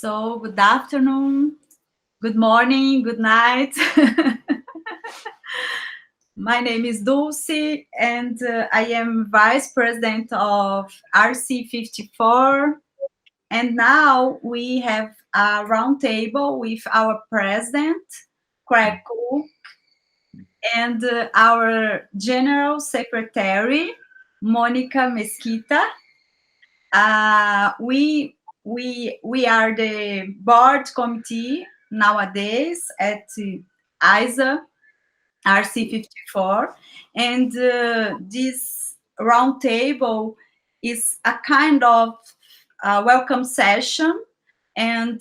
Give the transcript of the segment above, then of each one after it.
So good afternoon, good morning, good night. My name is Dulce, and I am Vice President of RC54. And now we have a roundtable with our President, Craig Cook, and our General Secretary, Mônica Mesquita. We are the board committee nowadays at ISA RC54, and this roundtable is a kind of welcome session, and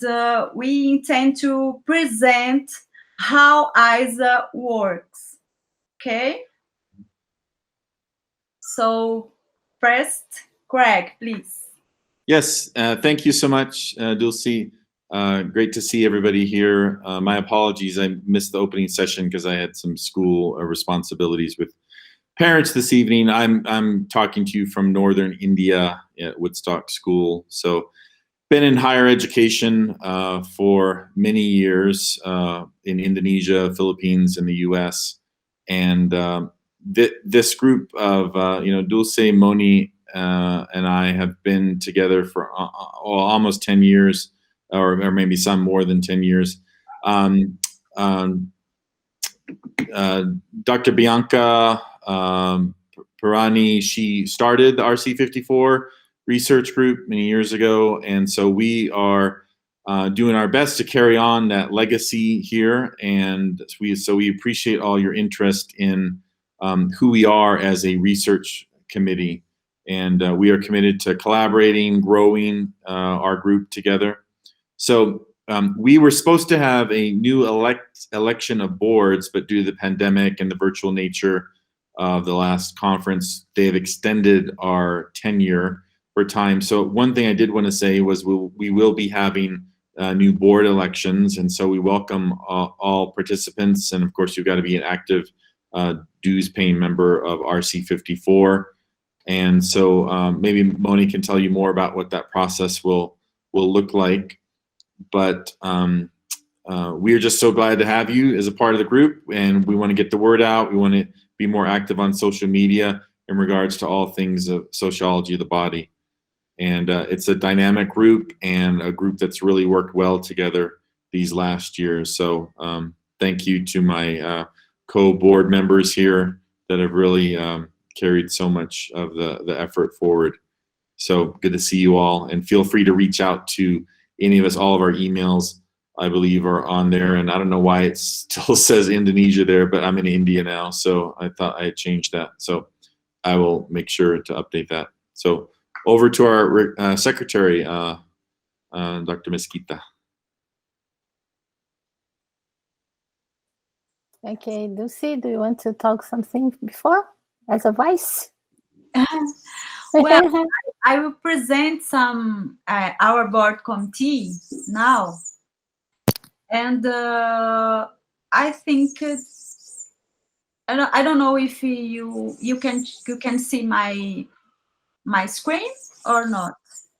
we intend to present how ISA works. Okay? So first, Craig, please. Yes, thank you so much, Dulce. Great to see everybody here. My apologies, I missed the opening session because I had some school responsibilities with parents this evening. I'm talking to you from northern India at Woodstock School. So, been in higher education for many years in Indonesia, Philippines, and the U.S. And this group of Dulce, Moni, and I have been together for almost 10 years, or maybe some more than 10 years. Dr. Bianca Pirani, she started the RC54 research group many years ago, and so we are doing our best to carry on that legacy here, and we appreciate all your interest in who we are as a research committee. And we are committed to collaborating, growing our group together. So we were supposed to have a new election of boards, but due to the pandemic and the virtual nature of the last conference, they have extended our tenure for time. So one thing I did want to say was we will be having new board elections, and so we welcome all participants. And of course, you've got to be an active dues-paying member of RC54. And so maybe Moni can tell you more about what that process will look like. But we are just so glad to have you as a part of the group, and we want to get the word out. We want to be more active on social media in regards to all things of sociology of the body. And it's a dynamic group, and a group that's really worked well together these last years. So thank you to my co-board members here that have really carried so much of the effort forward. So good to see you all, and feel free to reach out to any of us. All of our emails, I believe, are on there, and I don't know why it still says Indonesia there, but I'm in India now, so I thought I had changed that. So I will make sure to update that. So over to our secretary, Dr. Mesquita. Okay, Dulce, do you want to talk something before as a vice? Well, I will present some our board committee now, and I think I don't know if you can see my screen or not.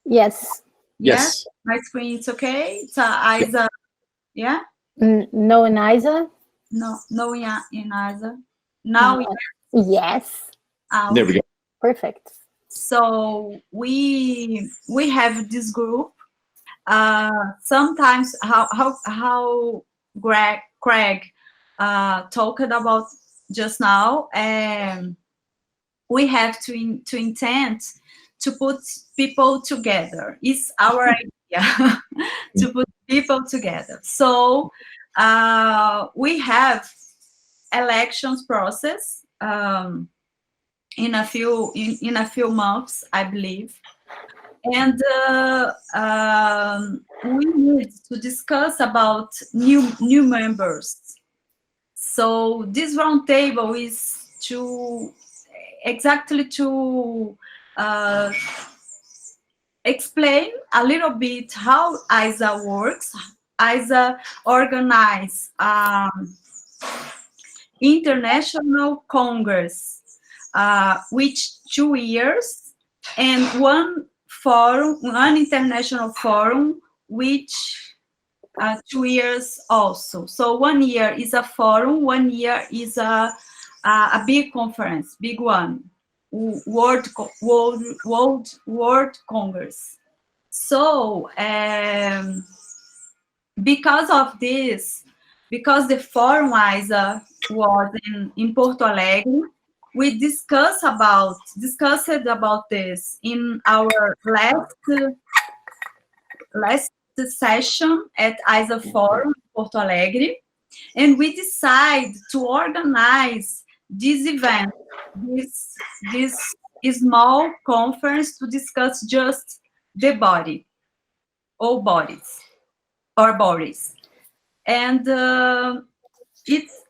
Yes. Yes. My screen, it's okay. It's ISA, yeah. No in ISA. No in ISA. Now yes. There we go. Perfect. So we have this group. Sometimes how Craig talked about just now, and we have to intend to put people together. It's our idea to put people together. So we have elections process in a few months, I believe, and we need to discuss about new members. So this roundtable is to explain a little bit how ISA works. ISA organize international congress, which 2 years, and one international forum which 2 years also. So 1 year is a forum, 1 year is a big conference, big one, World Congress. So because of this, because the forum ISA was in Porto Alegre, we discussed about this in our last session at ISA Forum Porto Alegre, and we decided to organize this event, this small conference to discuss just the body, all bodies, or bodies, and it's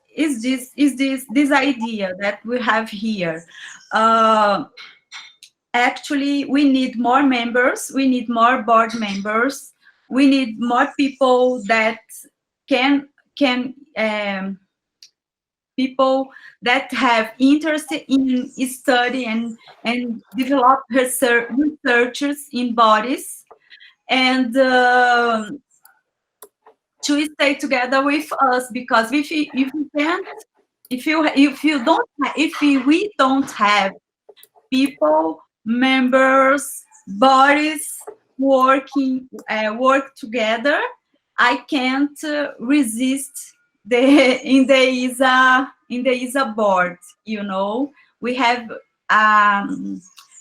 this idea that we have here. Actually, we need more members, we need more board members, we need more people that can people that have interest in study and develop researchers in bodies, and to stay together with us, because if we don't have people, members, bodies work together, I can't resist in the ISA board. You know, we have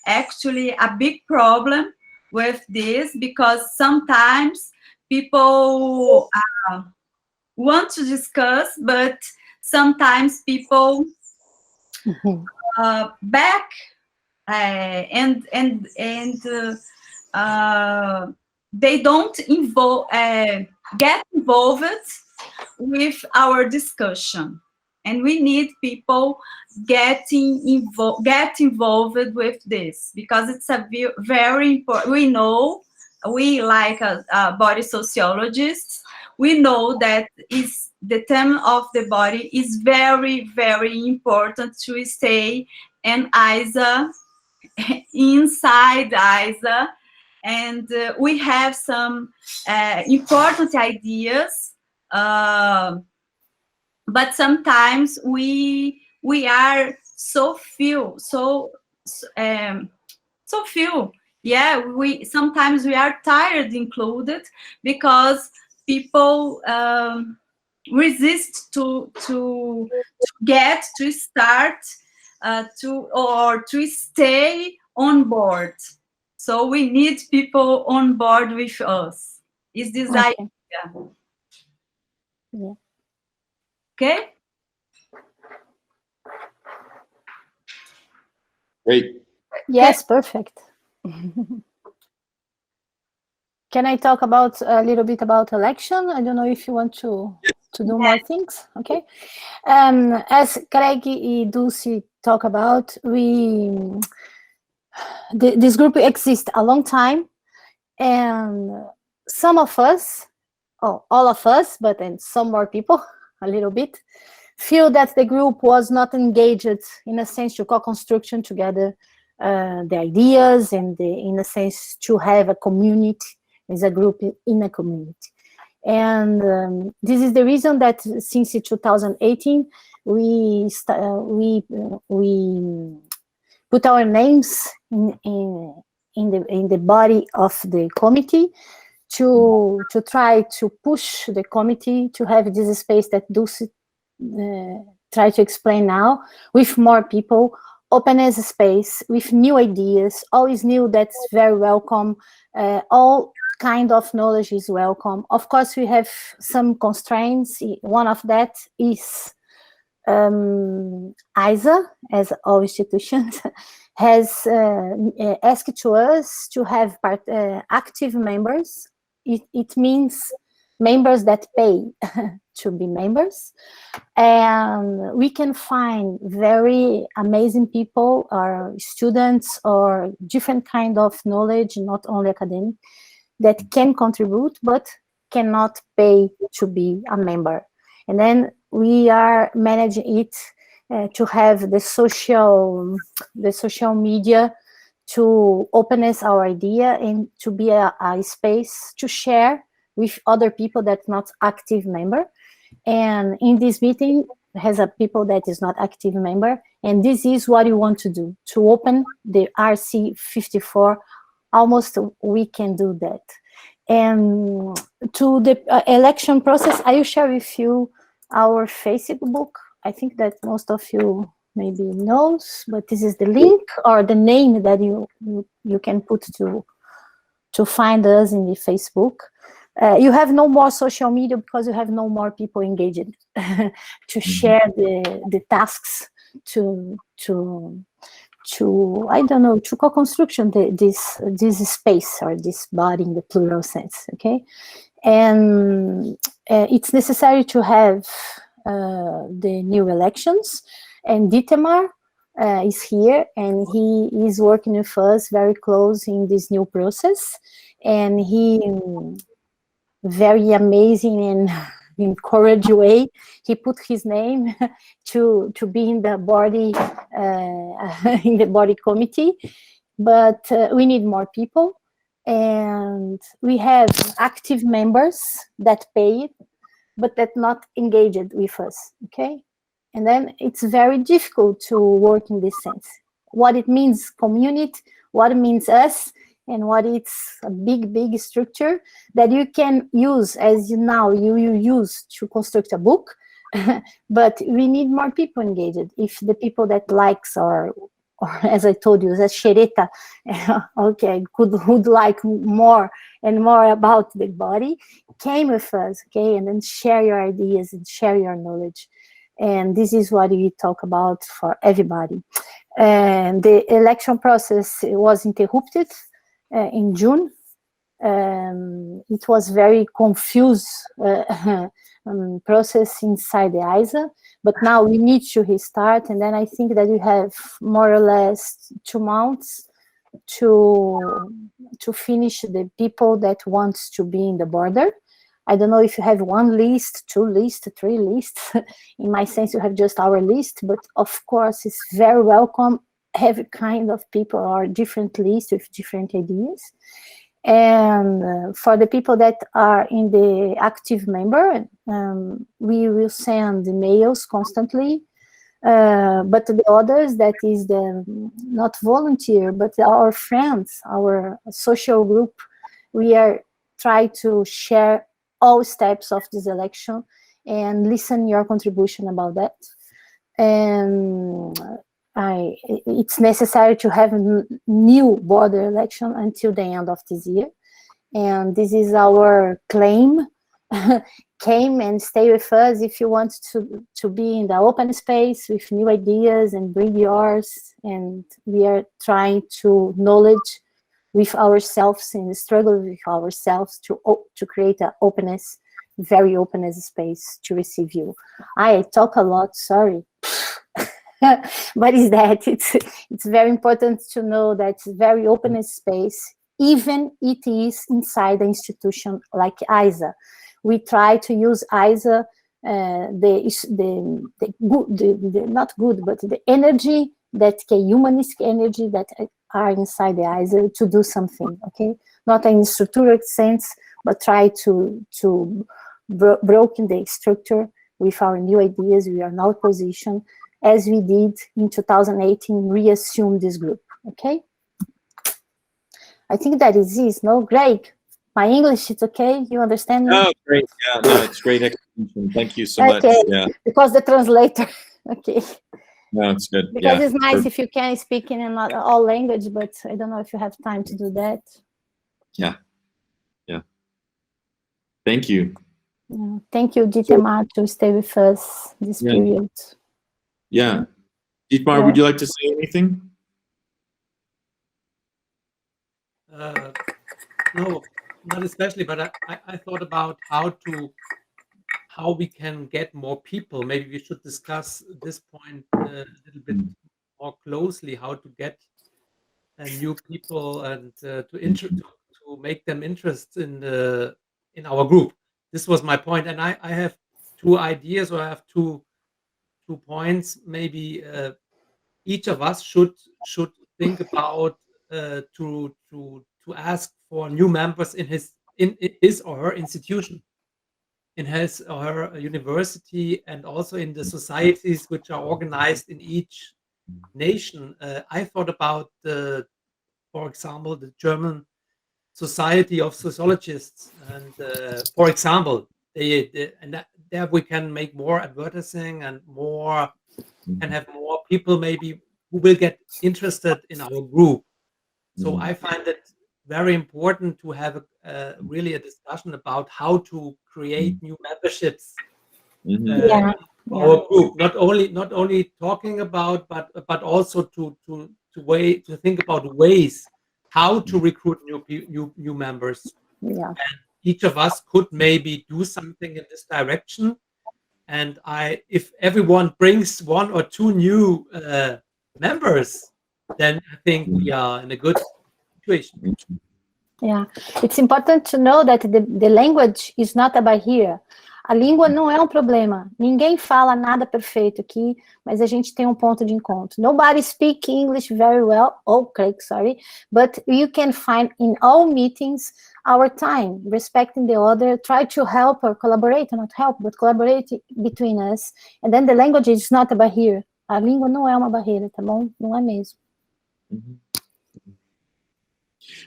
actually a big problem with this, because sometimes people want to discuss, but sometimes people back and they don't get involved with our discussion, and we need people get involved with this, because it's a very important. We know, we like body sociologists, we know that is the theme of the body is very, very important to stay in ISA, inside ISA, and we have some important ideas, but sometimes we are so few. Yeah, sometimes we are tired included, because people resist to start to stay on board. So we need people on board with us. Is this Okay. idea? Yeah. Okay? Great. Yes, perfect. Can I talk about a little bit about election? I don't know if you want to do more things. Okay. As Craig and Dulce talk about, this group exists a long time, and some of us, all of us, but then some more people, a little bit, feel that the group was not engaged in a sense to co-construction together the ideas, and in a sense to have a community as a group in a community. And this is the reason that since 2018 we put our names in the body of the committee to try to push the committee to have this space that Dulce try to explain now, with more people, open as a space with new ideas, always new. That's very welcome. All kind of knowledge is welcome. Of course, we have some constraints. One of that is ISA, as all institutions, has asked to us to have active members. It means members that pay to be members, and we can find very amazing people, or students, or different kind of knowledge, not only academic, that can contribute but cannot pay to be a member. And then we are managing it to have the social media to openness our idea and to be a space to share with other people that's not active member. And in this meeting has a people that is not active member, and this is what you want to do, to open the RC54. Almost we can do that. And to the election process, I will share with you our Facebook. I think that most of you maybe knows, but this is the link or the name that you can put to find us in the Facebook. You have no more social media because you have no more people engaged to share the tasks to I don't know, to co-construction this space or this body in the plural sense, okay? And it's necessary to have the new elections, and Dietmar is here, and he is working with us very close in this new process, and he very amazing and encourage way, he put his name to be in the body committee, but we need more people, and we have active members that pay, but that not engaged with us, okay? And then it's very difficult to work in this sense. What it means community, what it means us, and what it's a big structure that you can use as you use to construct a book, but we need more people engaged. If the people that likes or as I told you, that xereta, okay, would like more and more about the body, came with us, okay, and then share your ideas and share your knowledge. And this is what we talk about for everybody. And the election process was interrupted in June. It was very confused process inside the ISA, but now we need to restart, and then I think that we have more or less 2 months to finish the people that wants to be in the border. I don't know if you have 1 list, 2 lists, 3 lists. In my sense, you have just our list, but of course, it's very welcome. Every kind of people or different lists with different ideas. And for the people that are in the active member, we will send emails constantly. But the others, that is the not volunteer, but our friends, our social group, we are trying to share all steps of this election and listen your contribution about that. And it's necessary to have a new border election until the end of this year. And this is our claim. Came and stay with us if you want to be in the open space with new ideas and bring yours. And we are trying to knowledge with ourselves and struggle with ourselves to create an openness, very open as a space to receive you. I talk a lot, sorry. But is that it's very important to know that it's very open space, even it is inside the institution like ISA. We try to use ISA, not good, but the energy, that humanistic energy that are inside the ISA to do something, okay? Not in structured sense, but try to broken the structure with our new ideas. We are now positioned, as we did in 2018, reassume this group, okay? I think that is this, no? Greg, my English, it's okay? You understand me? Oh, great, yeah, no, it's great explanation. Thank you so much, yeah. Because the translator, okay. No, it's good, because it's nice if you can speak in all language, but I don't know if you have time to do that. Yeah. Thank you. Yeah. Thank you, Dietmar, to stay with us this period. Yeah. Dietmar, would you like to say anything? No, not especially, but I thought about how we can get more people. Maybe we should discuss this point a little bit more closely, how to get new people and to make them interested in our group. This was my point, and I have 2 ideas, or I have two points. Maybe each of us should think about to ask for new members in in his or her institution, in his or her university, and also in the societies which are organized in each nation. I thought about for example, the German Society of Sociologists, and for example, there we can make more advertising and more, and have more people maybe who will get interested in our group. So I find it very important to have really a discussion about how to create new memberships Yeah. our group. Not only talking about, but also to think about ways how to recruit new members. Yeah. And each of us could maybe do something in this direction. And if everyone brings 1 or 2 new members, then I think we are in a good situation. Yeah, it's important to know that the language is not a barrier. A língua não é um problema. Ninguém fala nada perfeito aqui, mas a gente tem um ponto de encontro. Nobody speak English very well, sorry, but you can find in all meetings our time, respecting the other, try to help or collaborate, not help, but collaborate between us. And then the language is not a barrier. A língua não é uma barreira, tá bom? Não é mesmo.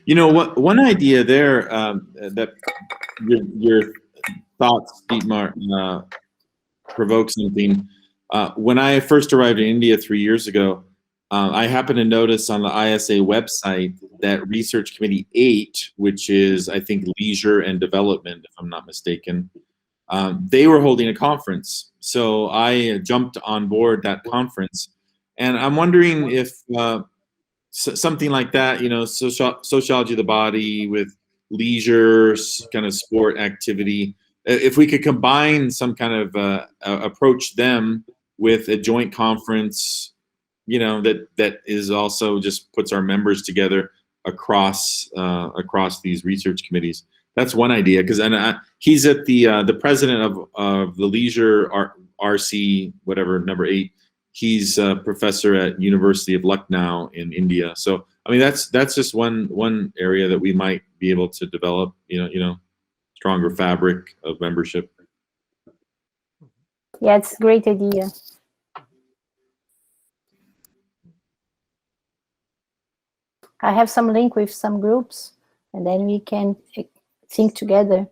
You know, one idea there that your thoughts, Dietmar, provoke something. When I first arrived in India 3 years ago, I happened to notice on the ISA website that Research Committee 8, which is, I think, Leisure and Development, if I'm not mistaken, they were holding a conference. So I jumped on board that conference. And I'm wondering if something like that, you know, sociology of the body with leisure, kind of sport activity, if we could combine some kind of approach them with a joint conference, you know, that is also just puts our members together across these research committees. That's one idea, because he's at the president of the Leisure RC, whatever, number 8. He's a professor at University of Lucknow in India. So I mean, that's just one area that we might be able to develop. You know, stronger fabric of membership. Yeah, it's a great idea. I have some link with some groups, and then we can think together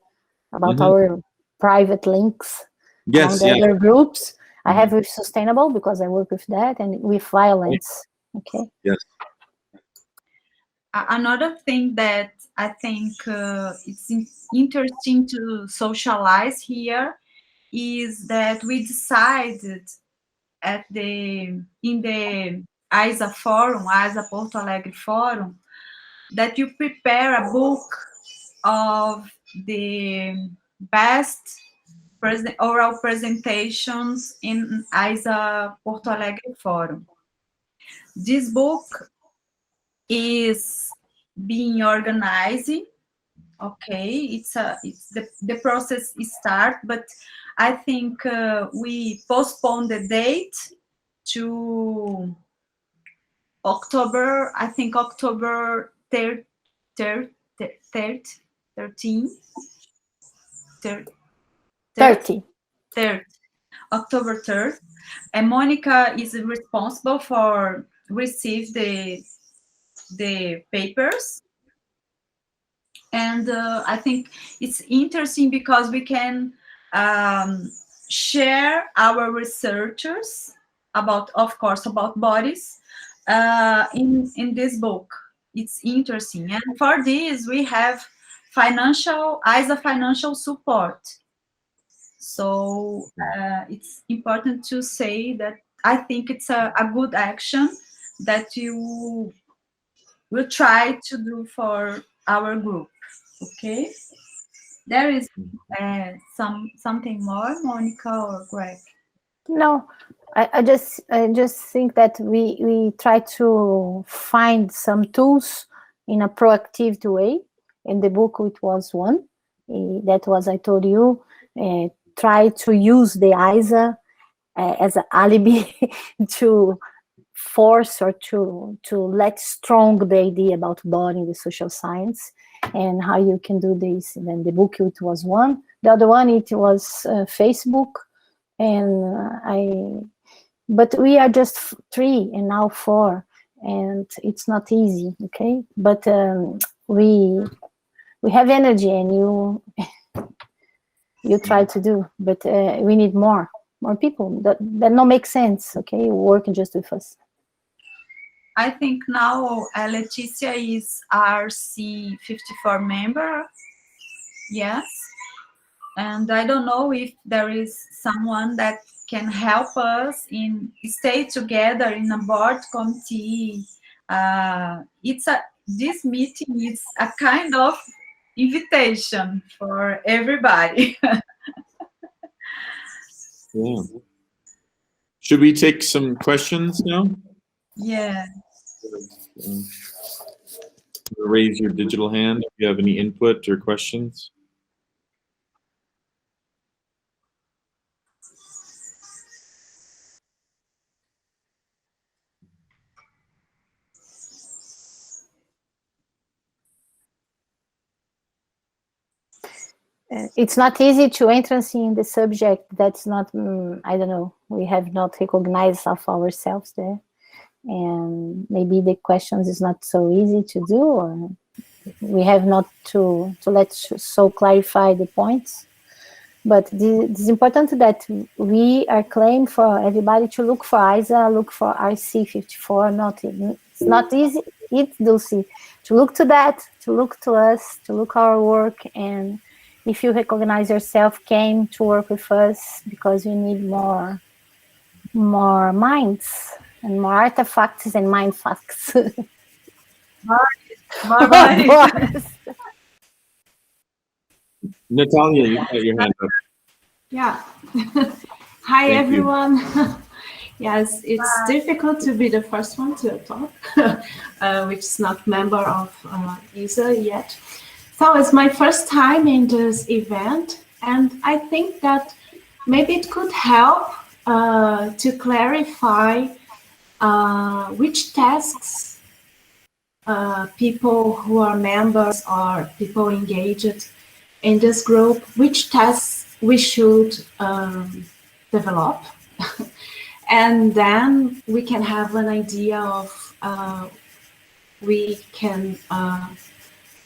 about our private links on the other groups. I have with sustainable because I work with that, and with violence. Okay. Yes. Another thing that I think it's interesting to socialize here is that we decided in the ISA Forum, ISA Porto Alegre Forum, that you prepare a book of the best oral presentations in ISA Porto Alegre Forum. This book is being organized. Okay, the process is start, but I think we postponed the date to October. I think October 13. October 3rd, and Mônica is responsible for receive the papers, and I think it's interesting because we can share our researchers about, of course, about bodies in this book. It's interesting, and for this we have ISA financial support. So it's important to say that I think it's a good action that you will try to do for our group. Okay, there is something more, Mônica or Greg? No, I just think that we try to find some tools in a proactive way. In the book, it was one that was, I told you, try to use the ISA as an alibi to force or to let strong the idea about body in the social science. and how you can do this. And then the book, it was one. The other one, it was Facebook, and but we are just 3 and now 4, and it's not easy, okay? But we have energy, and you try to do, but we need more people. That don't make sense, okay? Working just with us. I think now Leticia is RC54 member. Yes. And I don't know if there is someone that can help us in stay together in a board committee. This meeting is a kind of invitation for everybody. Yeah. Should we take some questions now? Yeah. Raise your digital hand if you have any input or questions. It's not easy to entrance in the subject that's not, I don't know, we have not recognized of ourselves there. And maybe the questions is not so easy to do, or we have not to so clarify the points. But it's important that we are claiming for everybody to look for ISA, look for RC54. It's not easy, it's Dulce, to look to that, to look to us, to look our work. And if you recognize yourself, came to work with us because we need more minds and more artifacts and mind facts. More bodies. Natalia, you got your hand up. Yeah. Hi, Thank everyone. Yes, it's difficult to be the first one to talk, which is not member of ISA yet. So it's my first time in this event, and I think that maybe it could help to clarify which tasks people who are members or people engaged in this group, which tasks we should develop. And then we can have an idea of we can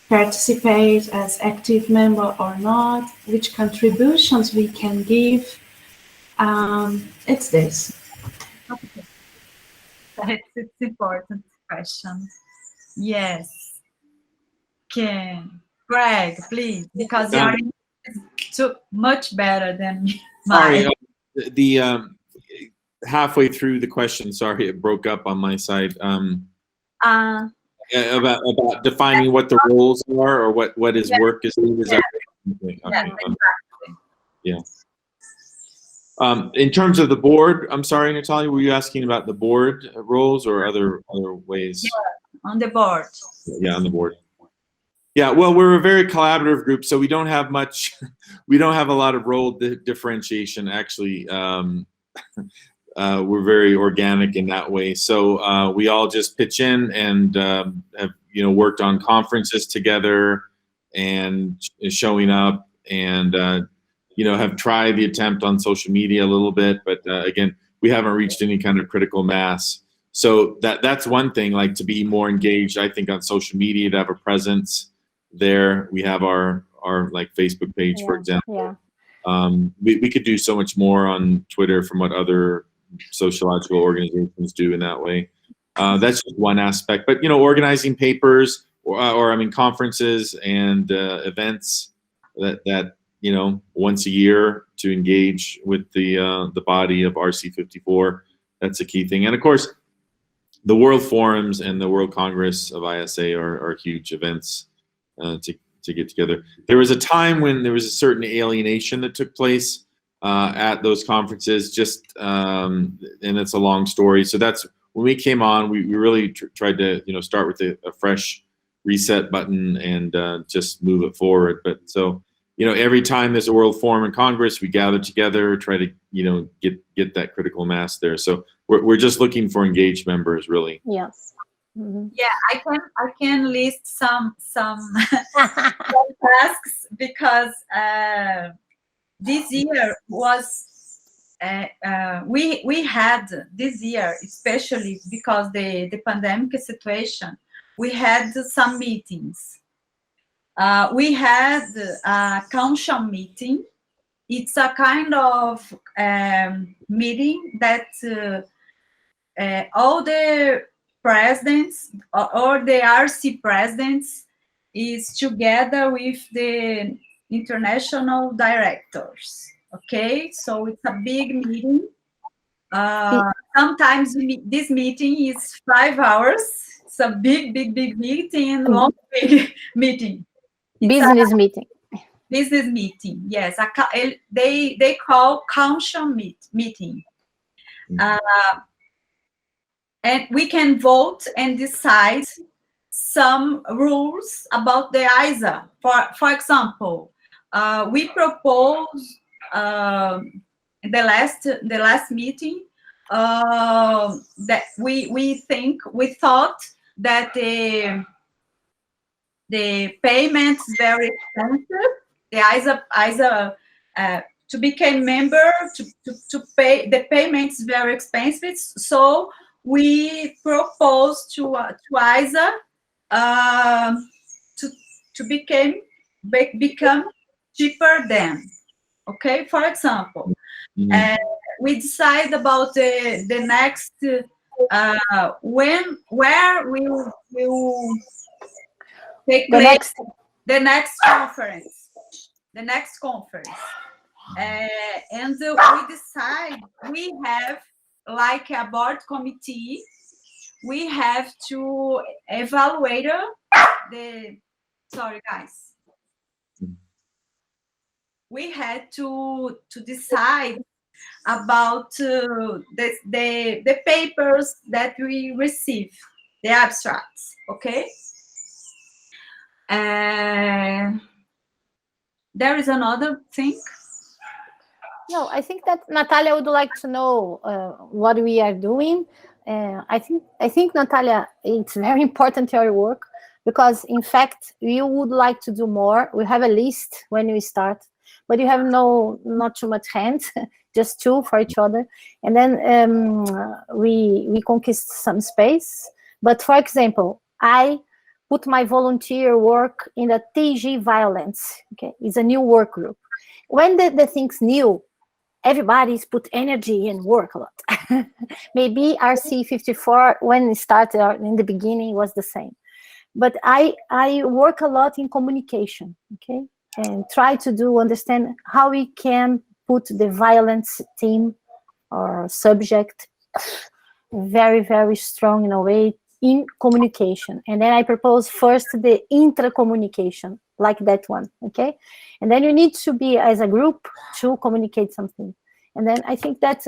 participate as active member or not, which contributions we can give. It's this. Okay. It's important question. Yes. Can Greg, please, because your English is much better than mine. Sorry, the halfway through the question, sorry, it broke up on my side. About defining what the roles are, or what his work is. Okay. Exactly. Yeah. In terms of the board, I'm sorry, Natalia, were you asking about the board roles or other ways? Yeah, on the board. Yeah, on the board. Yeah, well, we're a very collaborative group, so we don't have much. We don't have a lot of role differentiation, actually. We're very organic in that way. So we all just pitch in and have worked on conferences together and showing up and have tried the attempt on social media a little bit, but again, we haven't reached any kind of critical mass. So that's one thing, like to be more engaged, I think, on social media, to have a presence there. We have our like Facebook page, for example. Yeah. We could do so much more on Twitter from what other sociological organizations do in that way. That's just one aspect, but organizing papers or conferences and events that once a year to engage with the body of RC54. That's a key thing. And of course, the World Forums and the World Congress of ISA are huge events to get together. There was a time when there was a certain alienation that took place at those conferences, just and it's a long story. So that's when we came on, we really tried to start with a fresh reset button and just move it forward. But so every time there's a World Forum and Congress, we gather together, try to get that critical mass there. So we're just looking for engaged members, really. Yes. Yeah, I can list some tasks because this year was we had this year, especially because the pandemic situation, we had some meetings. We had a council meeting. It's a kind of meeting that all the presidents or the RC presidents is together with the international directors. Okay, so it's a big meeting. Sometimes this meeting is 5 hours. It's a big meeting and long big meeting. Business meeting. Business meeting, yes. They call council meeting. And we can vote and decide some rules about the ISA. For example, we propose the last meeting that we thought that the payment is very expensive. The ISA to become member to pay the payment is very expensive. So we propose to ISA to become cheaper than. Okay, for example, we decide about the next where we will take place the next conference. And we decide we have like a board committee. We have to evaluate the. Sorry, guys. We had to decide about the papers that we receive, the abstracts. Okay. There is another thing. No, I think that Natalia would like to know what we are doing. I think Natalia, it's very important your work because in fact you would like to do more. We have a list when we start, but you have not too much hands, just 2 for each other, and then we conquist some space. But for example, I put my volunteer work in the TG violence. Okay, it's a new work group. When the thing's new, everybody's put energy and work a lot. Maybe RC54 when it started or in the beginning was the same, but I work a lot in communication. Okay, and try to understand how we can put the violence theme or subject very, very strong in a way in communication. And then I propose first the intra-communication, like that one, okay? And then you need to be as a group to communicate something. And then I think that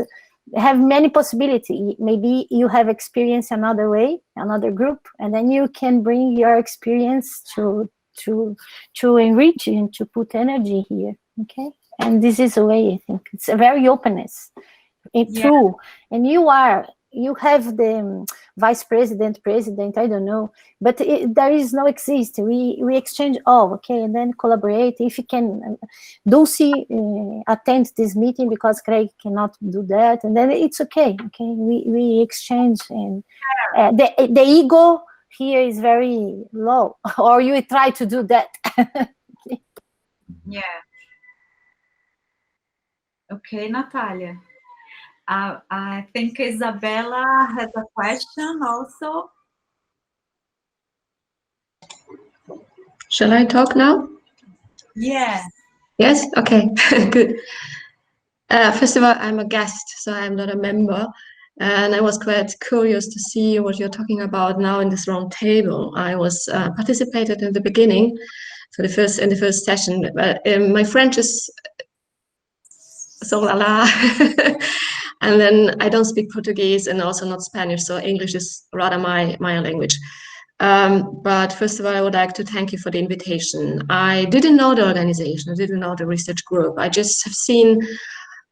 have many possibilities. Maybe you have experience another way, another group, and then you can bring your experience to enrich and to put energy here, okay? And this is a way, I think. It's a very openness. It's true. And you have the vice president, I don't know, but there is no exist. We exchange all, okay, and then collaborate. If you can, Dulce attend this meeting because Craig cannot do that, and then it's okay, okay. We exchange, and the ego here is very low, or you try to do that. Yeah. Okay, Natalia. I think Isabella has a question also. Shall I talk now? Yeah. Yes? Okay, good. First of all, I'm a guest, so I'm not a member. And I was quite curious to see what you're talking about now in this round table. I was participated in the beginning in the first session, but my French is so la la. And then I don't speak Portuguese and also not Spanish, so English is rather my language. But first of all, I would like to thank you for the invitation. I didn't know the organization, I didn't know the research group. I just have seen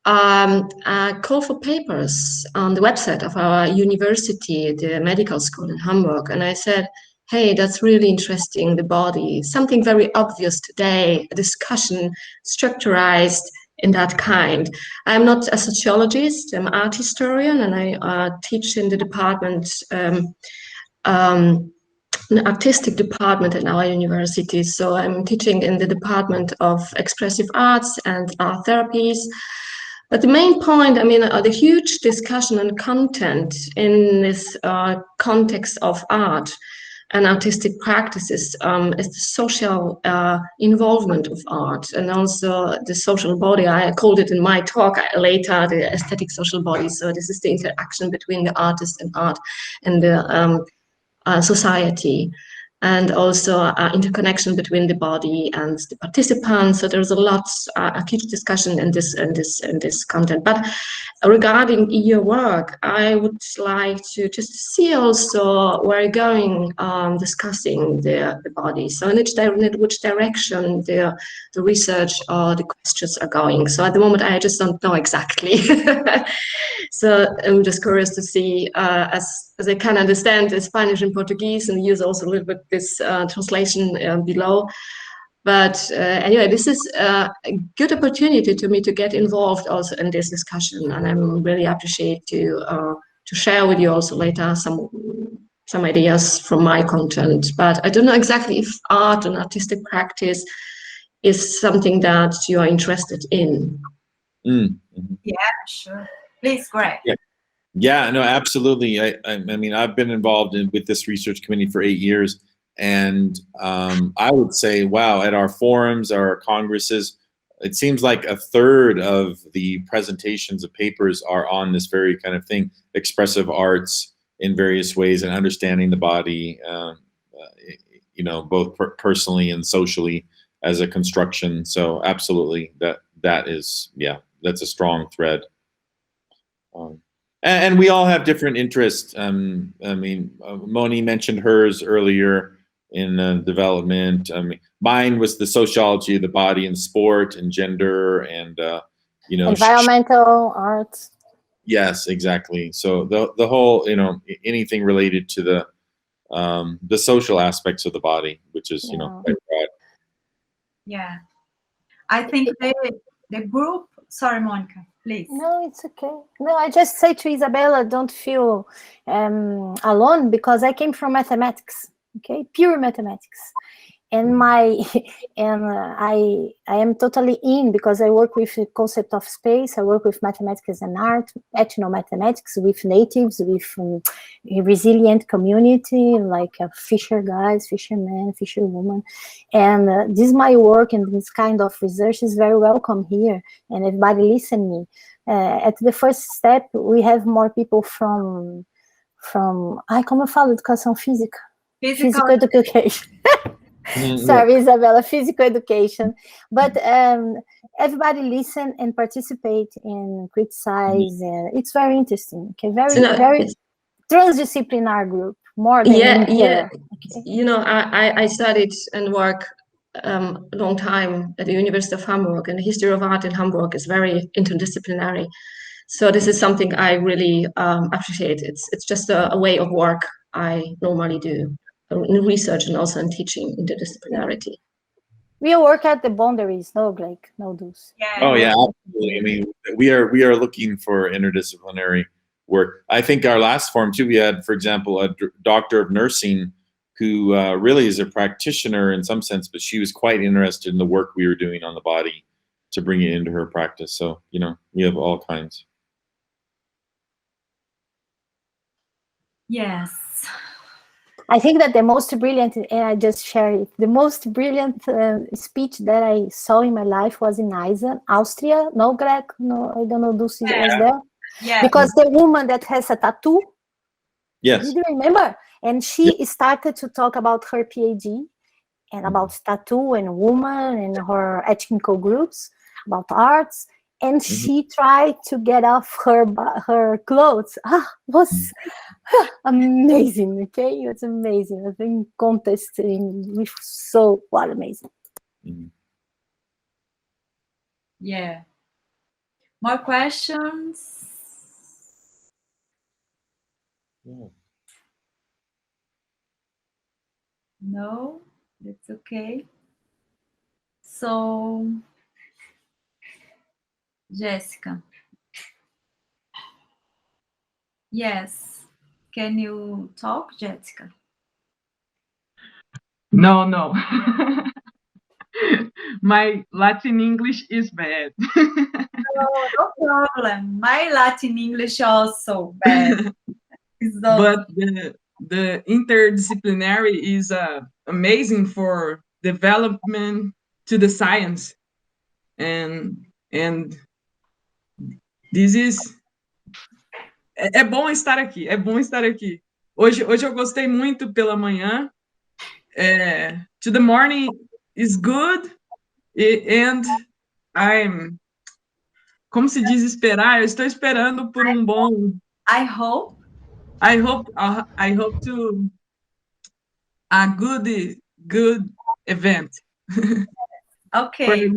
a call for papers on the website of our university, the medical school in Hamburg. And I said, hey, that's really interesting, the body, something very obvious today, a discussion structurized in that kind. I'm not a sociologist, I'm an art historian, and I teach in the department, an artistic department in our university. So I'm teaching in the department of expressive arts and art therapies. But the main point, I mean, the huge discussion and content in this context of art and artistic practices is the social involvement of art, and also the social body. I called it in my talk later the aesthetic social body. So this is the interaction between the artist and art and the society, and also interconnection between the body and the participants. So there's a huge discussion in this content. But regarding your work, I would like to just see also where you're going discussing the body. So in which direction the research or the questions are going. So at the moment, I just don't know exactly. So I'm just curious to see, as I can understand the Spanish and Portuguese, and use also a little bit this translation below. But anyway, this is a good opportunity to me to get involved also in this discussion, and I'm really appreciate to share with you also later some ideas from my content. But I don't know exactly if art and artistic practice is something that you are interested in. Mm-hmm. Yeah, sure. Please, Greg. Yeah, no, absolutely. I mean, I've been involved with this research committee for 8 years, and I would say, wow, at our forums, our congresses, it seems like a third of the presentations of papers are on this very kind of thing, expressive arts in various ways and understanding the body, you know, both personally and socially as a construction. So absolutely, that is, yeah, that's a strong thread. And we all have different interests. I mean, Moni mentioned hers earlier in development. I mean, mine was the sociology of the body and sport and gender and, you know, environmental arts. Yes, exactly. So the whole, you know, anything related to the social aspects of the body, which is, you know, quite broad. Yeah, I think the group. Sorry, Monica, please. No, it's okay. No, I just say to Isabella, don't feel alone, because I came from mathematics, okay, pure mathematics, and I am totally in, because I work with the concept of space. I work with mathematics as an art, ethnomathematics, with natives, with a resilient community, like fisher guys, fishermen, fisherwomen, and this is my work, and this kind of research is very welcome here, and everybody listen me. At the first step, we have more people from como eu falo, educação física? Physical education. Sorry, Isabella, physical education. But everybody listen and participate and criticize. It's very interesting. Okay, very transdisciplinary group. More than Okay. You know, I studied and work a long time at the University of Hamburg, and the history of art in Hamburg is very interdisciplinary. So this is something I really appreciate. It's just a way of work I normally do in research and also in teaching, interdisciplinarity. We work at the boundaries, no, Blake, no Dulce. Yeah. Oh yeah, absolutely. I mean, we are looking for interdisciplinary work. I think our last forum too, we had, for example, a doctor of nursing who really is a practitioner in some sense, but she was quite interested in the work we were doing on the body to bring it into her practice. So, you know, we have all kinds. Yes. I think that the most brilliant, and I just share it, the most brilliant speech that I saw in my life was in Austria. No, Greg? No, I don't know, Dulce was there. Yeah. Because the woman that has a tattoo. Yes. Did you remember? And she started to talk about her PhD and about tattoo and woman and her ethnical groups, about arts. And she tried to get off her clothes. It was amazing, okay? It was amazing. It was in contest. Amazing. Yeah. More questions? Yeah. No, that's okay. So, Jessica. Yes. Can you talk, Jessica? No, no. My Latin English is bad. No problem. My Latin English also bad. But the interdisciplinary is amazing for development to the science, and this is é bom estar aqui, é bom estar aqui. Hoje eu gostei muito pela manhã. To the morning is good, and I'm, como se diz esperar? Eu estou esperando por um bom. I hope to a good event. Okay.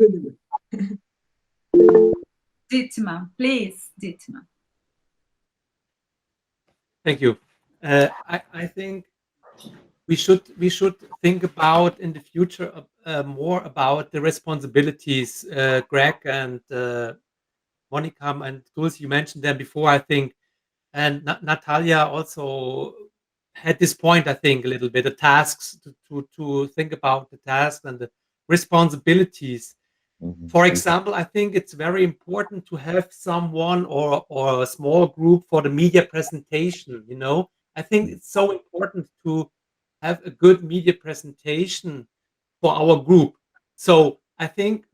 Dietmar, please, Dietmar. Thank you. I think we should think about in the future more about the responsibilities. Greg and Monica and Dulce, you mentioned them before, I think, and Natalia also had this point, I think, a little bit, the tasks to think about the tasks and the responsibilities. Mhm. For example, I think it's very important to have someone or a small group for the media presentation. You know, I think it's so important to have a good media presentation for our group. So I think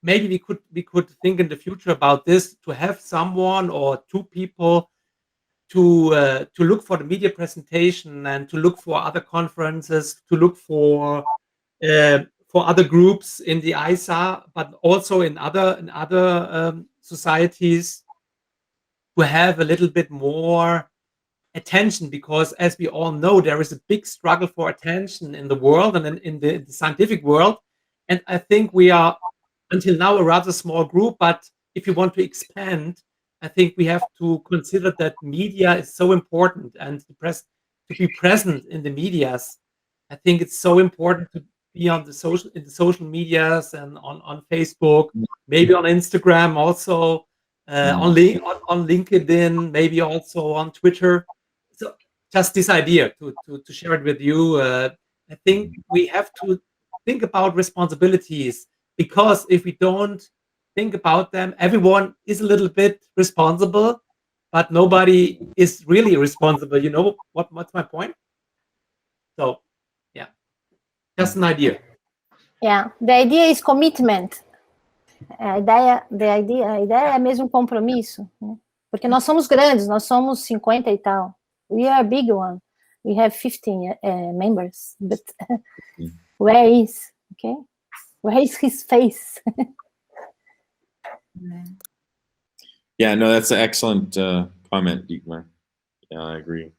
maybe we could think in the future about this, to have someone or two people to look for the media presentation and to look for other conferences, to look for other groups in the ISA, but also in other societies, to have a little bit more attention, because as we all know, there is a big struggle for attention in the world and in the scientific world. And I think we are until now a rather small group, but if you want to expand, I think we have to consider that media is so important, and to be present in the medias. I think it's so important to be in the social medias and on Facebook, maybe on Instagram also, on LinkedIn, maybe also on Twitter. So just this idea to share it with you. I think we have to think about responsibilities, because if we don't think about them, everyone is a little bit responsible, but nobody is really responsible. You know what's my point? So, yeah, just an idea. Yeah, the idea is commitment. A ideia é mesmo compromisso, né? Porque nós somos grandes, nós somos 50 e tal. We are a big one. We have 15 members, but where is his face? Yeah, no, that's an excellent comment, Dietmar. Yeah, I agree.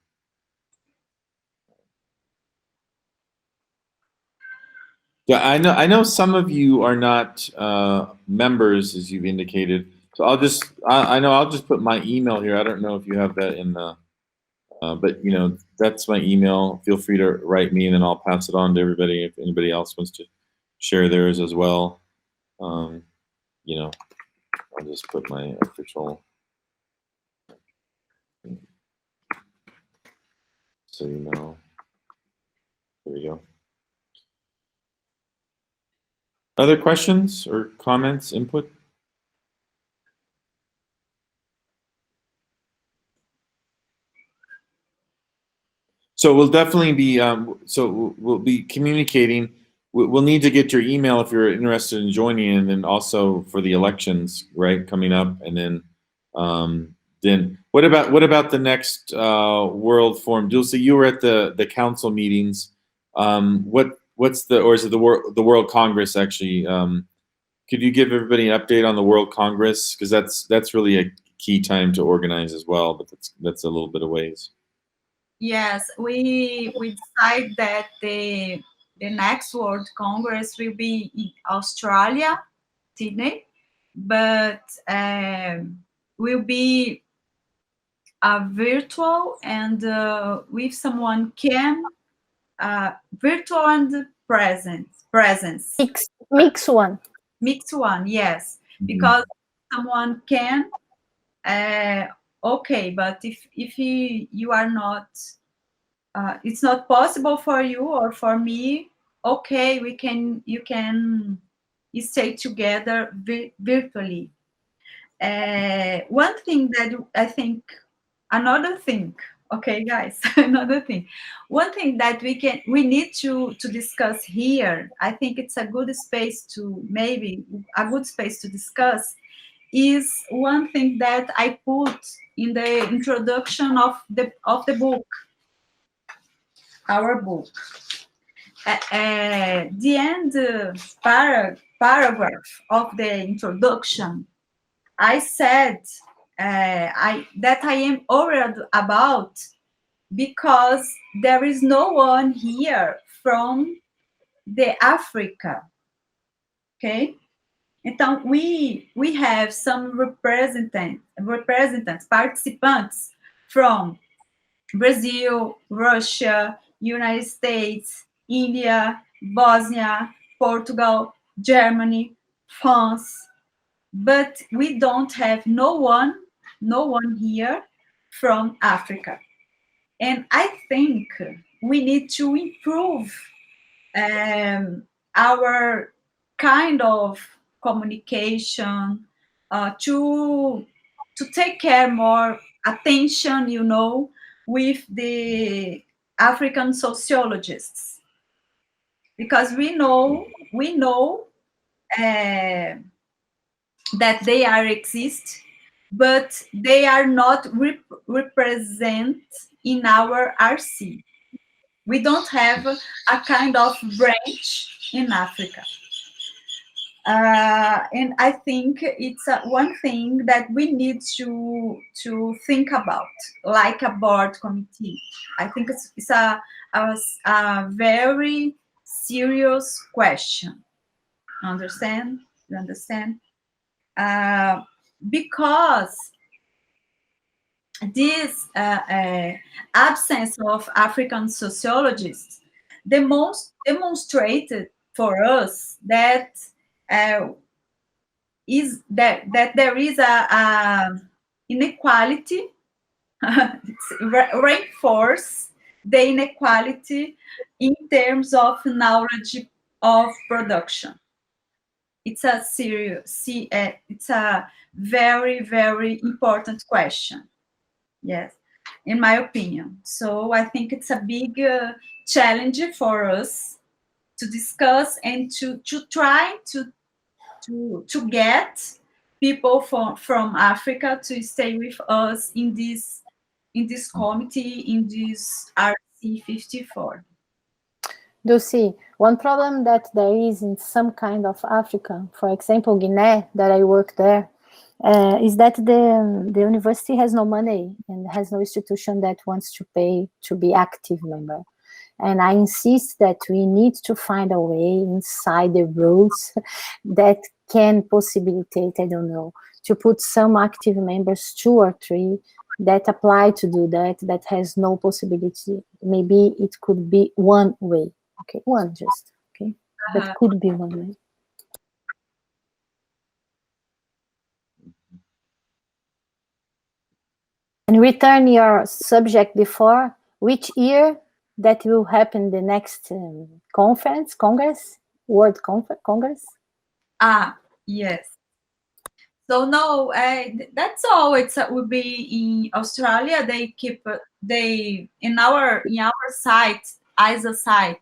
Yeah, I know some of you are not members, as you've indicated. So I'll just put my email here. I don't know if you have that in the, but you know, that's my email. Feel free to write me, and then I'll pass it on to everybody if anybody else wants to share theirs as well. You know, I'll just put my official. So you know, there we go. Other questions or comments, input? So we'll definitely be, we'll be communicating. We'll need to get your email if you're interested in joining, and then also for the elections, right, coming up. And then what about the next World Forum? Dulce, you were at the council meetings. What's or is it the World Congress actually? Could you give everybody an update on the World Congress, because that's really a key time to organize as well, but that's a little bit of ways. Yes, we decide that the next World Congress will be in Australia, Sydney, but will be virtual and with someone can virtual and presence. Mix one. Mix one, yes, because someone can. Okay, but if you are not, it's not possible for you or for me. Okay, you can stay together virtually. One thing that I think, another thing, okay, guys, another thing. One thing that we need to discuss here, I think it's a good space to discuss, is one thing that I put in the introduction of the book, our book. The end paragraph of the introduction, I said that I am worried about because there is no one here from the Africa. Okay? Então, we have some representants, participants from Brazil, Russia, United States, India, Bosnia, Portugal, Germany, France, but we don't have no one here from Africa. And I think we need to improve our kind of communication, to take care more attention, with the African sociologists, because we know that they exist, but they are not represent in our RC. We don't have a kind of branch in Africa. And I think it's one thing that we need to think about, like a board committee. I think it's a very serious question. Understand? You understand? Because this absence of African sociologists demonstrated for us that there is a inequality. Reinforce the inequality in terms of knowledge of production. It's a it's a very, very important question. Yes, in my opinion. So I think it's a big challenge for us to discuss and to try to get people from Africa to stay with us in this committee, in this RC 54. Dulce, one problem that there is in some kind of Africa, for example, Guinea, that I work there, is that the university has no money and has no institution that wants to pay to be active member. And I insist that we need to find a way inside the rules that can possibilitate, I don't know, to put some active members, 2 or 3, that apply to do that has no possibility. Maybe it could be one way. Okay, one just, okay? That could be one way. And return your subject before, which year that will happen the next congress, World Congress? Yes. So no, that's all. It will be in Australia. They keep in our site, ISA site.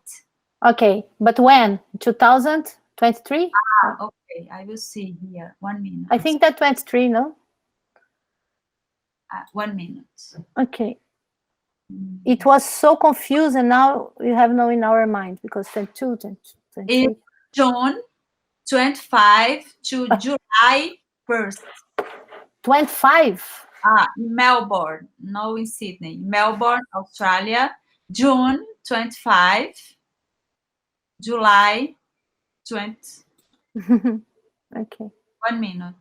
Okay, but when? 2023? Okay, I will see here. 1 minute. I think that 23, no? 1 minute. Okay. It was so confused, and now we have no in our mind, because 22, 23. In June 25 to July 1st. 25? In Melbourne, no in Sydney. Melbourne, Australia, June 25, July 20. Okay. 1 minute.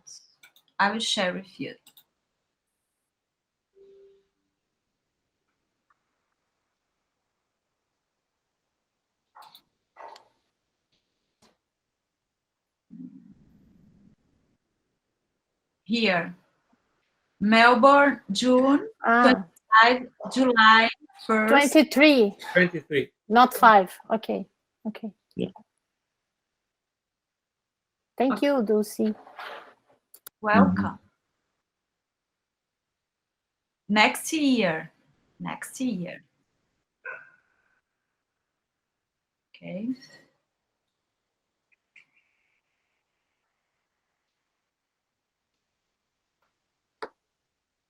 I will share with you. Here, Melbourne, June, 25, July 1st. 23. 23. Not 5. Okay. Okay. Yeah. Thank you, Dulce. Welcome. Next year. Next year. Okay.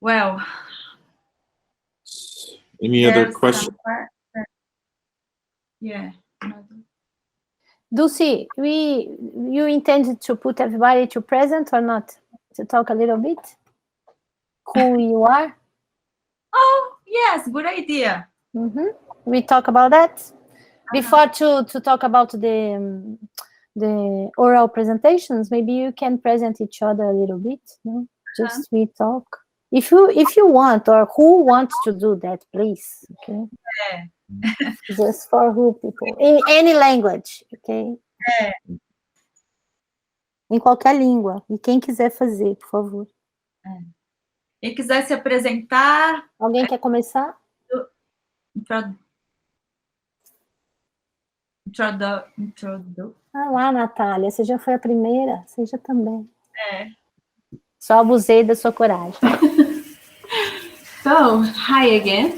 Well, Any other questions? Yeah. Dulce, you intended to put everybody to present or not? To talk a little bit? Who you are? Oh, yes, good idea. We talk about that? Before to talk about the oral presentations, maybe you can present each other a little bit, no? Just we talk. If you want, or who wants to do that, please. Okay. Yeah. Just for who people. In any language, okay? É. Em qualquer língua. E quem quiser fazer, por favor. Quem quiser se apresentar. Alguém quer começar? Ah lá, Natália, você já foi a primeira, seja também. Só abusei da sua coragem. So, hi again.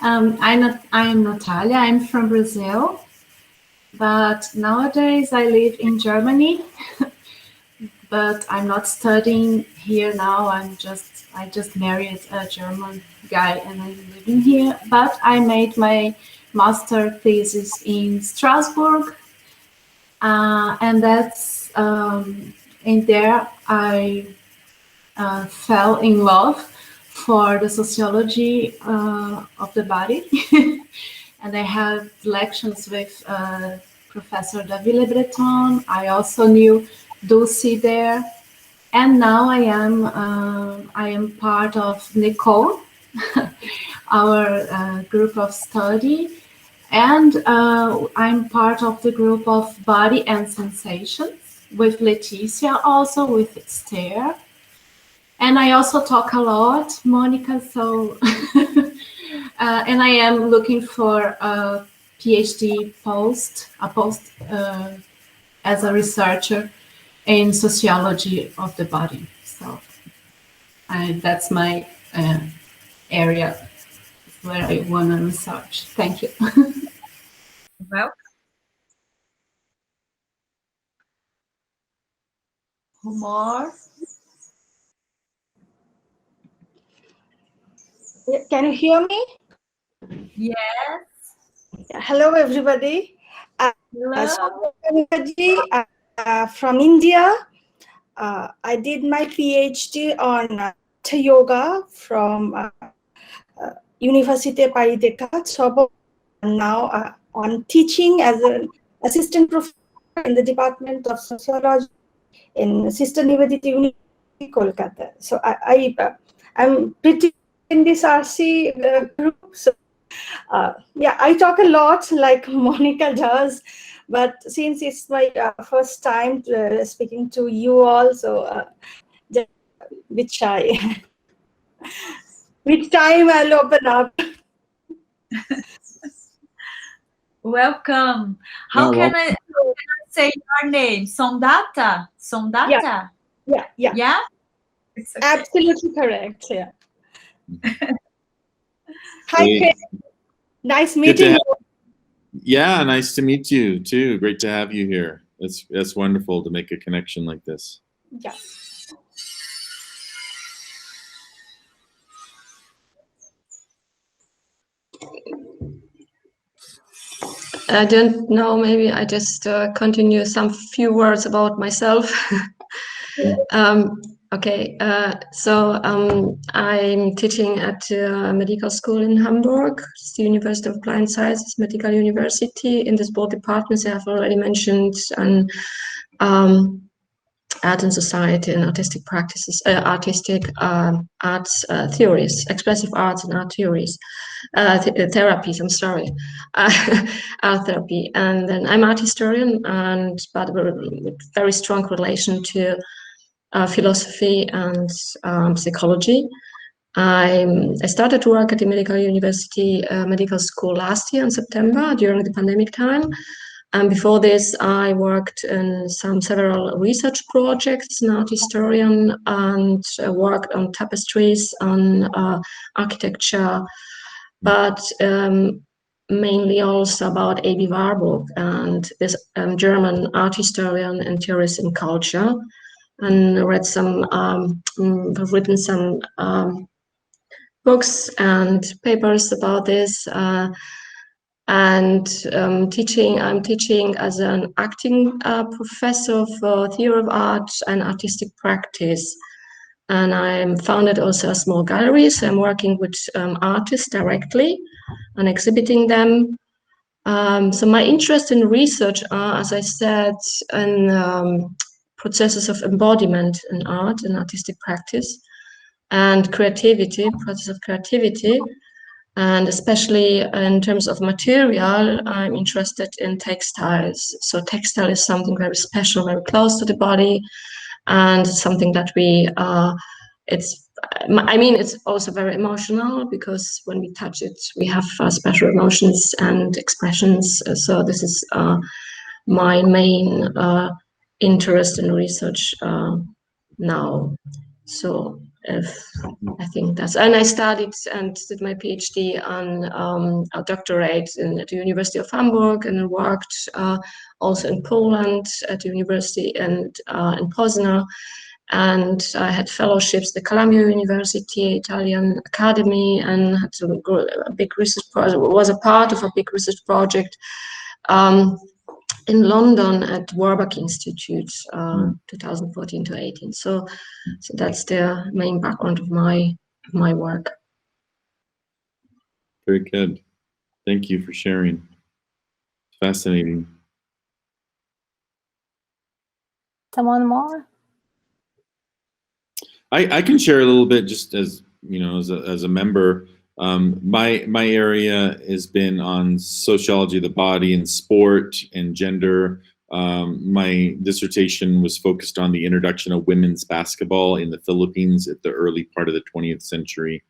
I'm Natalia. I'm from Brazil, but nowadays I live in Germany. But I'm not studying here now. I just married a German guy and I'm living here. But I made my master thesis in Strasbourg, and that's in there I fell in love for the sociology of the body, and I had lectures with Professor David Le Breton. I also knew Dulce there, and now I am part of Nicole, our group of study, and I'm part of the group of Body and Sensations with Leticia, also with Esther. And I also talk a lot, Mônica, so, and I am looking for a PhD post as a researcher in sociology of the body. So that's my area where I want to research. Thank you. Well, who more? Can you hear me? Yes. Hello, everybody. Hello. From India. I did my PhD on yoga from University of Parideka. So now I'm teaching as an assistant professor in the Department of Sociology in Sister Nivedita University, Kolkata. So I'm pretty in this RC group. So yeah, I talk a lot like Mônica does, but since it's my first time speaking to you all, so just a bit shy. With time, I'll open up. Welcome. How can I say your name? Sondata? Sondata? Yeah. Yeah? It's okay. Absolutely correct. Yeah. Hi, Chris. Nice meeting you. Yeah, nice to meet you too. Great to have you here. That's wonderful to make a connection like this. Yeah. I don't know, maybe I just continue some few words about myself. Okay, so I'm teaching at a medical school in Hamburg. It's the University of Applied Sciences Medical University. In this both departments I have already mentioned, and art and society and artistic practices, arts theories, expressive arts and art theories, therapies. I'm sorry, art therapy. And then I'm art historian, but with very strong relation to philosophy and psychology. I started to work at the Medical University Medical School last year in September during the pandemic time. And before this, I worked in several research projects, an art historian, and worked on tapestries, on architecture, but mainly also about A.B. Warburg and this German art historian and theorist in culture, and read have written some books and papers about this. I'm teaching as an acting professor for theory of art and artistic practice. And I founded also a small gallery, so I'm working with artists directly and exhibiting them. So my interest in research are, as I said, in processes of embodiment in art and artistic practice and creativity, process of creativity. And especially in terms of material, I'm interested in textiles. So textile is something very special, very close to the body, and something that it's also very emotional, because when we touch it, we have special emotions and expressions. So this is my main interest in research now. So I think that's, and I studied and did my PhD on a doctorate at the University of Hamburg, and worked also in Poland at the university and in Poznan. And I had fellowships, the Columbia University, Italian Academy, and had a big research project, was a part of a big research project in London at Warburg Institute, 2014 to 18. So that's the main background of my work. Very good. Thank you for sharing. Fascinating. Someone more? I can share a little bit, just as you know, as a member. My area has been on sociology of the body and sport and gender. My dissertation was focused on the introduction of women's basketball in the Philippines at the early part of the 20th century.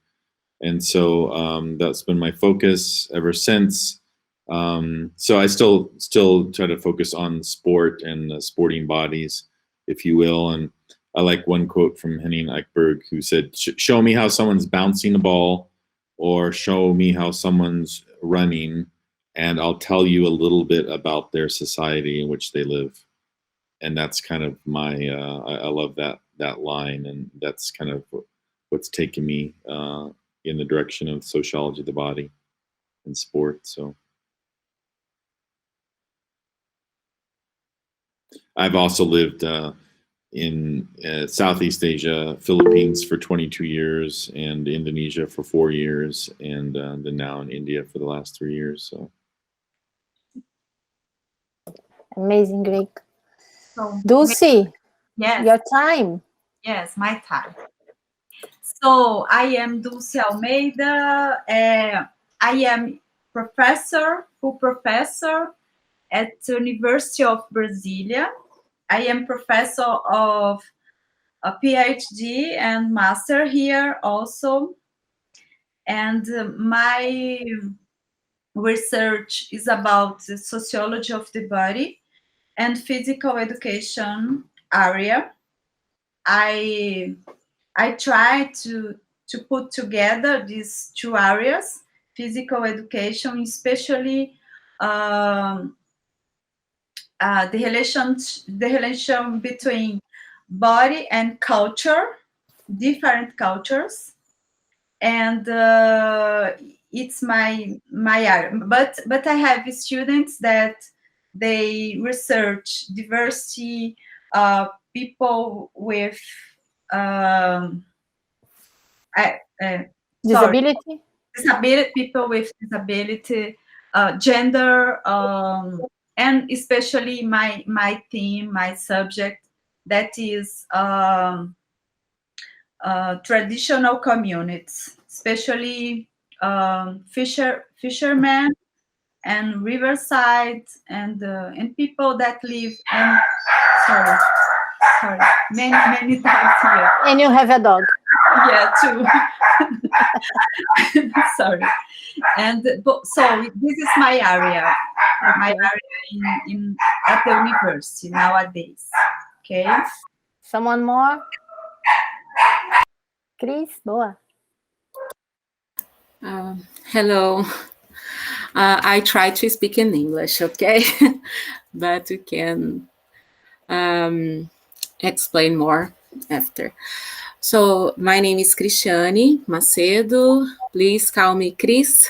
And so that's been my focus ever since. So I still try to focus on sport and sporting bodies, if you will. And I like one quote from Henning Eichberg, who said, show me how someone's bouncing a ball, or show me how someone's running, and I'll tell you a little bit about their society in which they live. And that's kind of my, I love that line, and that's kind of what's taken me in the direction of sociology of the body and sport. So I've also lived in Southeast Asia, Philippines for 22 years, and Indonesia for 4 years, and then now in India for the last 3 years. So amazing, Greg. So, Dulce, yes, your time. yes, my time. So I am Dulce Almeida. I am full professor at the University of Brasília. I am professor of a PhD and master here also. And my research is about the sociology of the body and physical education area. I try to put together these two areas, physical education, especially the relation between body and culture, different cultures, and it's my area. But I have students that they research diversity, people with Disability? People with disability, gender, and especially my theme, my subject that is traditional communities, especially fishermen and riverside and people that live in sorry many dogs here. And you have a dog. Yeah, too. Sorry. And so this is my area in at the university nowadays. Okay. Someone more? Chris, boa. Hello. I try to speak in English, okay? But we can explain more after. So, my name is Cristiane Macedo. Please call me Chris.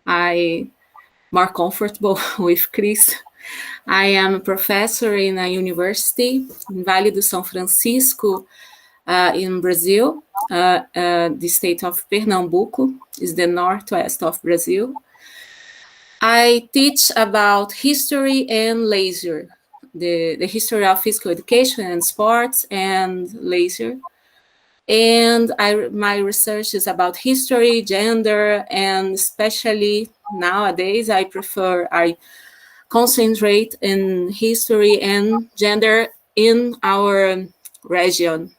I'm more comfortable with Chris. I am a professor in a university in Vale do São Francisco, in Brazil. The state of Pernambuco is the northwest of Brazil. I teach about history and leisure, the history of physical education and sports and leisure. And my research is about history, gender, and especially nowadays I concentrate in history and gender in our region,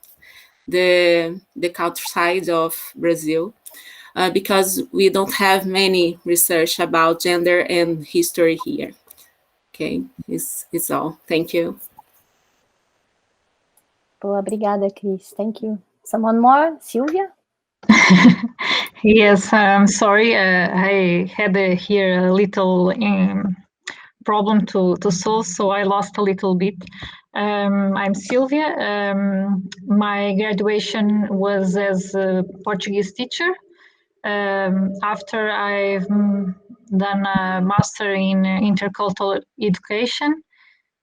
the countryside of Brazil, because we don't have many research about gender and history here. Okay, it's all. Thank you. Boa, obrigada, Chris. Thank you. Someone more? Silvia? Yes, I'm sorry. I had here a little problem to solve, so I lost a little bit. I'm Silvia. My graduation was as a Portuguese teacher. After I've done a master in intercultural education.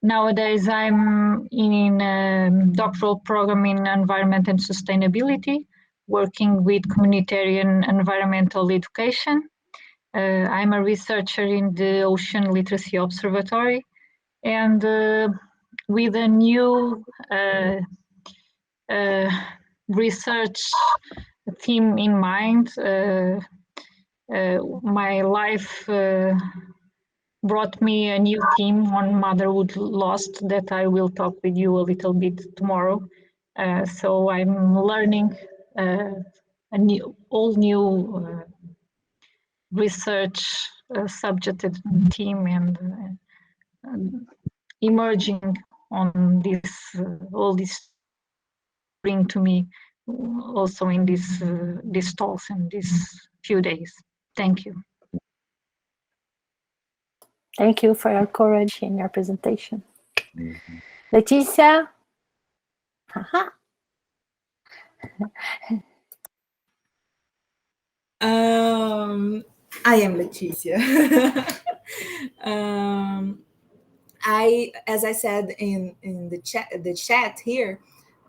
Nowadays, I'm in a doctoral program in environment and sustainability, working with communitarian environmental education. I'm a researcher in the Ocean Literacy Observatory, and with a new research theme in mind, my life brought me a new theme on motherhood lost that I will talk with you a little bit tomorrow. So I'm learning all new research subject and theme and emerging on this all this bring to me also in these talks in these few days. Thank you. Thank you for your courage in your presentation. Leticia? Haha. I am Leticia. As I said in the chat here,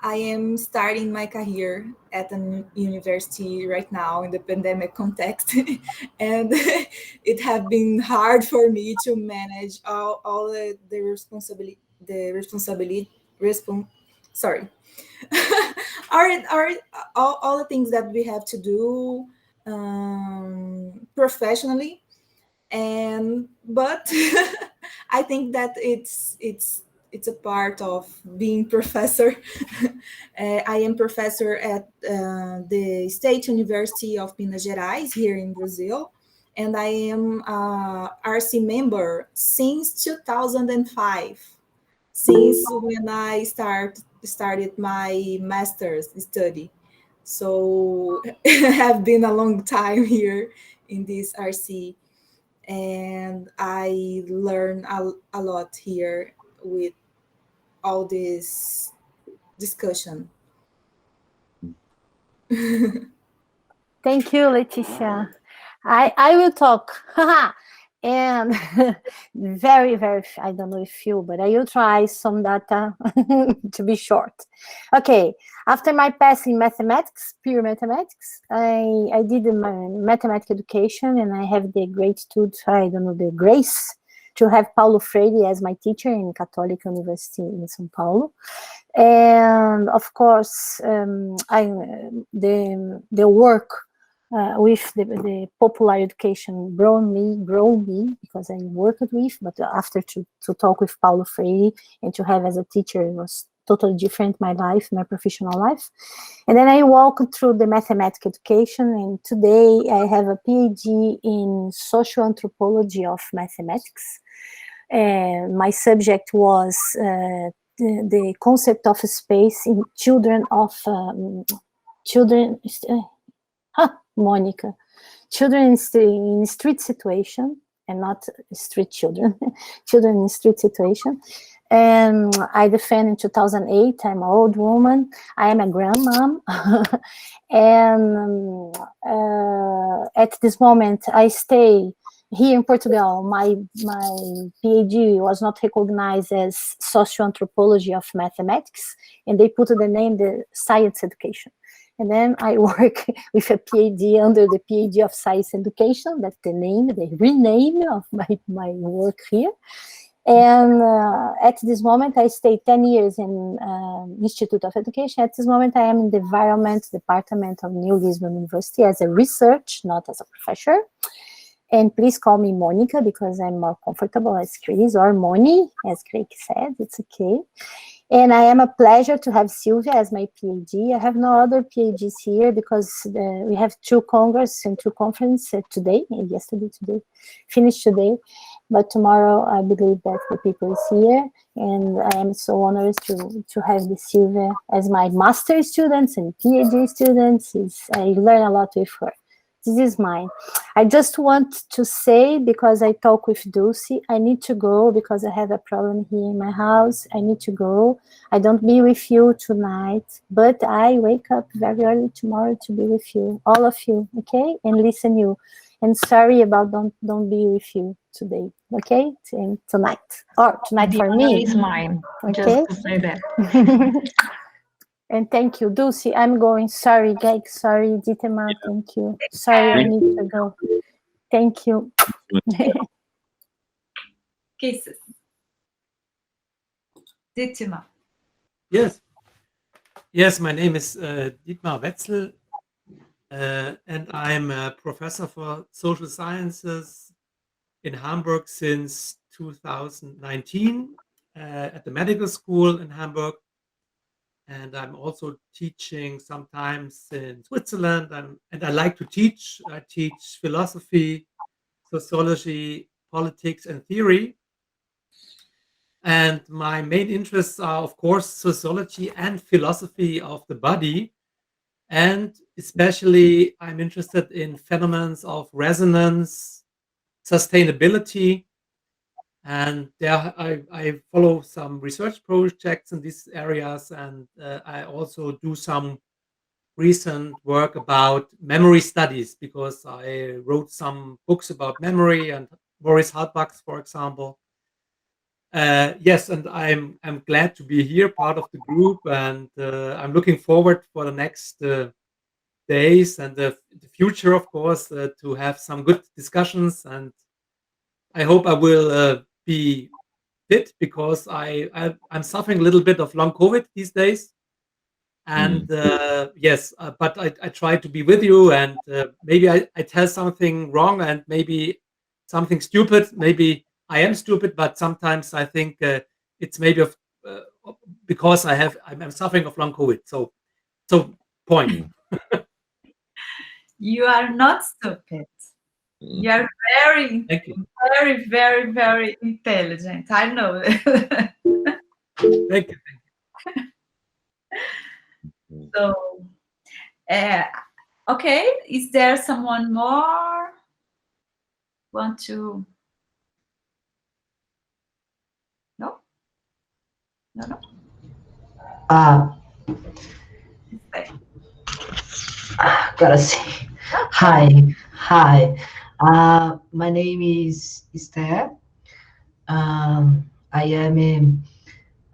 I am starting my career at a university right now in the pandemic context, and it has been hard for me to manage all the responsibility. Sorry, all the things that we have to do professionally, but I think that it's a part of being professor. I am professor at the State University of Minas Gerais here in Brazil, and I am RC member since 2005, since when I started my master's study. So I have been a long time here in this RC, and I learn a lot here with all this discussion. Thank you, Leticia. I will talk. And very, I don't know if you, but I will try some data to be short. Okay, after my pass in mathematics, pure mathematics, I did my mathematics education, and I have the gratitude, I don't know, the grace to have Paulo Freire as my teacher in Catholic University in São Paulo. And of course, the work with the popular education grow me because I worked with, but after to talk with Paulo Freire and to have as a teacher, it was totally different, my life, my professional life. And then I walked through the mathematical education, and today I have a PhD in social anthropology of mathematics. My subject was the concept of space in Mônica, children in street situation, and not street children, children in street situation. And I defend in 2008, I'm an old woman, I am a grandmom, and at this moment I stay here in Portugal. My PhD was not recognized as socioanthropology of mathematics, and they put the name the science education. And then I work with a PhD under the PhD of Science Education. That's the name, the rename of my work here. And at this moment, I stayed 10 years in Institute of Education. At this moment, I am in the Environment Department of New Lisbon University as a research, not as a professor. And please call me Mônica because I'm more comfortable as Chris, or Moni, as Craig said, it's okay. And I am a pleasure to have Sylvia as my PhD. I have no other PhDs here because we have 2 congress and 2 conferences today, and yesterday, today, finished today. But tomorrow, I believe that the people is here. And I am so honored to have the Sylvia as my master students and PhD students. I learn a lot with her. This is mine. I just want to say, because I talk with Dulce, I need to go because I have a problem here in my house. I need to go. I don't be with you tonight, but I wake up very early tomorrow to be with you, all of you, okay? And listen you. And sorry about don't be with you today, okay? And tonight, or tonight The for honor me. is mine, Okay? just to say that. And thank you, Dulce. I'm going. Sorry, Greg. Sorry, Dietmar. Thank you. Sorry, I need to go. Thank you. Kisses. Dietmar. Yes. Yes, my name is Dietmar Wetzel, and I'm a professor for social sciences in Hamburg since 2019 at the medical school in Hamburg. And I'm also teaching sometimes in Switzerland, and I like to teach. I teach philosophy, sociology, politics, and theory. And my main interests are, of course, sociology and philosophy of the body. And especially, I'm interested in phenomena of resonance, sustainability. And there I follow some research projects in these areas, and I also do some recent work about memory studies because I wrote some books about memory and Boris Halbach's, for example. Yes, and I'm glad to be here, part of the group, and I'm looking forward for the next days and the future, of course, to have some good discussions. And I hope I will be fit because I'm suffering a little bit of long COVID these days. And yes, but I try to be with you, and maybe I tell something wrong and maybe something stupid. Maybe I am stupid, but sometimes I think it's maybe because I'm suffering of long COVID. So point. You are not stupid. You are very, very, very, very intelligent. I know. Thank you. So, okay. Is there someone more want to? No. Gotta see. Hi. My name is Esther. I am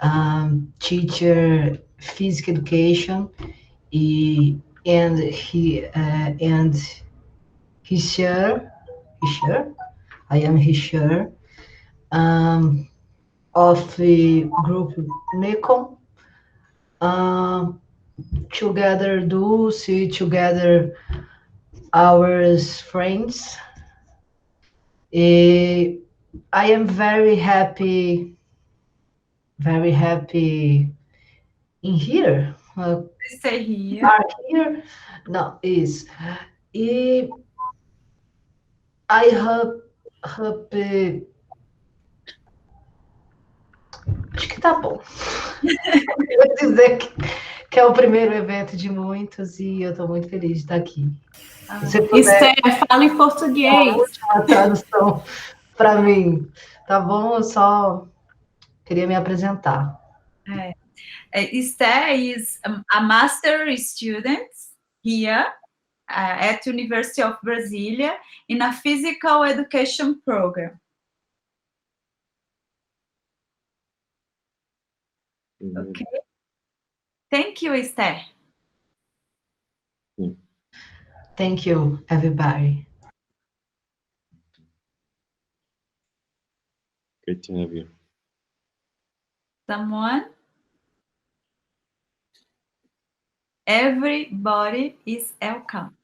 a teacher physical education and I am his chair. of the group Mekong. Together Dulce, together our friends. I am very happy in here. Stay here. Are here? No, is. I hope acho que tá bom. Eu vou dizer que é o primeiro evento de muitos e eu estou muito feliz de estar aqui. Se puder, fala em português. Uma tradução para mim, tá bom? Eu só queria me apresentar. Esther is a master student here at University of Brasília in a physical education program. Okay. Thank you, Esther. Thank you, everybody. Great to have you. Someone? Everybody is welcome.